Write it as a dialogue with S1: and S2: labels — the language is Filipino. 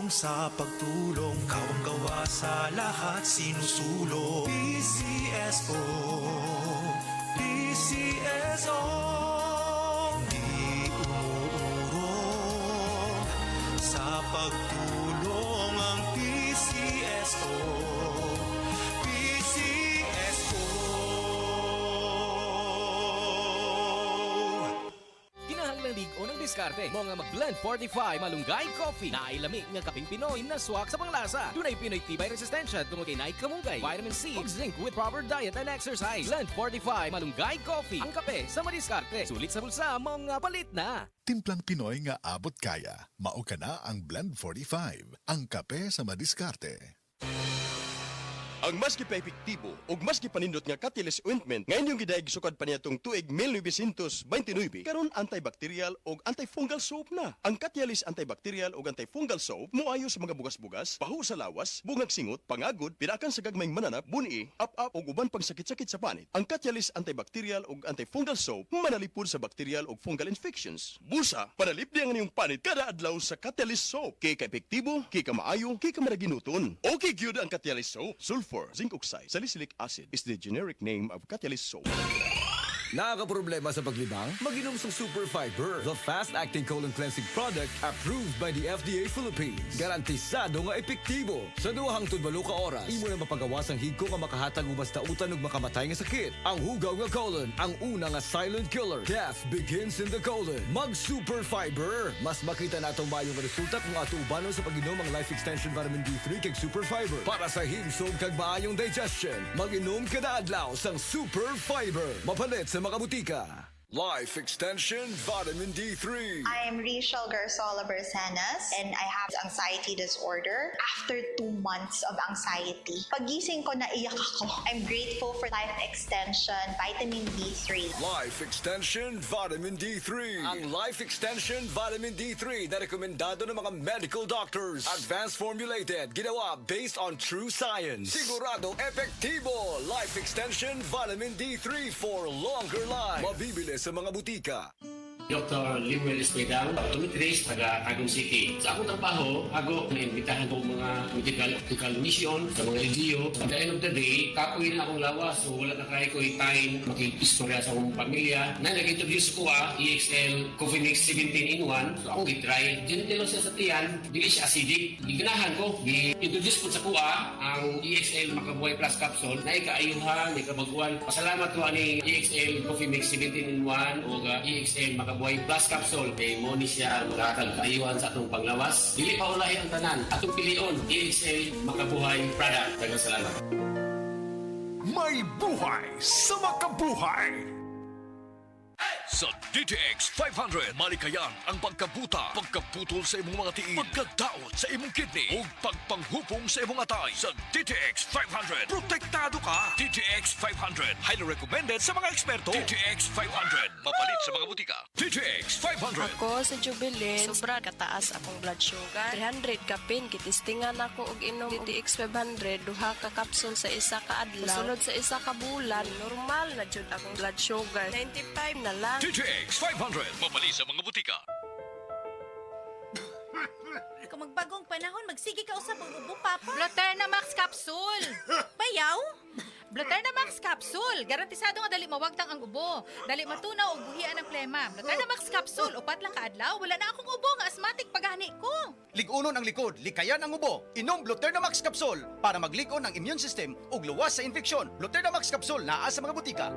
S1: Tulong sa pagtulong, kawang-gawa sa lahat sinusulong. PCSO, PCSO, di umuurong sa pagtulong ang PCSO.
S2: Kinahanglan ligo ng diskarte mo nga mag-blend 45 malunggay coffee na ilami nga kaping Pinoy na swak sa panglasa. Dunay Pinoy tibay resistensya tungod kay naik kamunggay, vitamin C ug zinc with proper diet and exercise. Blend 45 malunggay coffee, ang kape sa madiskarte. Sulit sa bulsa mo nga palit na.
S3: Timplang Pinoy nga abot kaya, mao ka na ang Blend 45, ang kape sa madiskarte.
S4: Ang mas gipaepektibo ug mas gipanindot nga Catalyst ointment ngayon yung gidaig sukad pa niya tong tuig 1929 karon antibacterial ug antifungal soap na. Ang Catalyst antibacterial ug antifungal soap moayo sa mga bugas-bugas, pahu sa lawas, bungag singot, pangagod, pirakan sa gagmayng mananap, buni, up-up ug uban pang sakit-sakit sa panit. Ang Catalyst antibacterial ug antifungal soap manalipod sa bacterial ug fungal infections. Busa, panalip di ang inyong panit kada adlaw sa Catalyst soap. Kay ka-epektibo, kay ka maayo, kay ka maraginuton. Okay gyud ang Catalyst soap. Sulfur, zinc oxide, salicylic acid is the generic name of Catalyst soap.
S5: Nakakaproblema sa paglibang? Mag-inom sa Super Fiber, the fast-acting colon cleansing product approved by the FDA Philippines. Garantisado nga epektibo. Sa 2 hangtod 8 ka oras, imo na mapaгаwas ang higko nga makahatag og basta utan ug makamatay nga sakit. Ang hugaw nga colon, ang una nga silent killer. Death begins in the colon. Mag Super Fiber. Mas makita natong mayong resulta kung ato ubanon sa pag-inom ang Life Extension Vitamin D3 kag Super Fiber. Para sa himsog kag maayong digestion, mag-inom kada adlaw sang Super Fiber. Mapalit sa mga butika. Life Extension Vitamin D3.
S6: I'm Rachel Garzola Bersanas and I have anxiety disorder. After 2 months of anxiety, pagising ko naiyak ako. I'm grateful for Life Extension Vitamin D3.
S5: Life Extension Vitamin D3. Ang Life Extension Vitamin D3 na rekomendado ng mga medical doctors. Advanced formulated, ginawa based on true science. Sigurado epektibo. Life Extension Vitamin D3 for longer life. Mabibili sa mga butika.
S7: Dr. Limuel Espedal, optometrist, taga Tagum City. Sa akong trabaho, ako naimbitahan ko mga medical mission sa mga LGU. At the end of the day, kapoy na akong lawas. So wala na kaya ko time makikistorya sa akong pamilya. Na nag-introduce ko EXL Coffee Mix 17 in 1. So akong gitry. Diyan siya sa tiyan, dili siya acidic. Giganahan ko. Gi-introduce ko sa kuha ang EXL Makabuhay Plus Capsule na ikaayuhan, ikabaguan. Pasalamat ko ani EXL Coffee Mix 17 in 1 o EXL Makabuhay Plus Capsule kay mo ni siya magkakag kaayuhan sa atong panglawas. Dili pa ulahi ang tanan. Atong pilion, EXL Makabuhay product. Daghang salamat.
S3: May buhay sa makabuhay!
S8: Sa DTX 500, malikayan ang pagkabuta, pagkaputol sa imong mga tiil, pagkadaot sa imong kidney, o pagpanghupong sa imong atay. Sa DTX 500, protektado ka. DTX 500, highly recommended sa mga eksperto. DTX 500, mapalit sa mga butika. DTX 500.
S9: Ako sa Jubilee, sobra kataas akong blood sugar. 300 kapin, kitistingan ako og inom DTX 500, duha ka kapsul sa isa ka adlaw. Sunod sa isa ka bulan, normal na jud akong blood sugar. 95 na lang.
S8: DTX 500, mapalit sa mga butika.
S10: Kung magbagong panahon, magsige ka usab og ubo, Papa.
S11: Bloterna Max Capsule.
S10: Bayaw?
S11: Bloterna Max Capsule. Garantisado nga dali mawagtang ang ubo. Dali matunaw og buhian ang plema. Bloterna Max Capsule. Upat lang kaadlaw. Wala na akong ubo nga asthmatic paghani ko.
S12: Lig-unon ang likod, likayan ang ubo. Inom Bloterna Max Capsule para maglig-on ang immune system ug luwas sa infeksyon. Bloterna Max Capsule naa sa mga butika.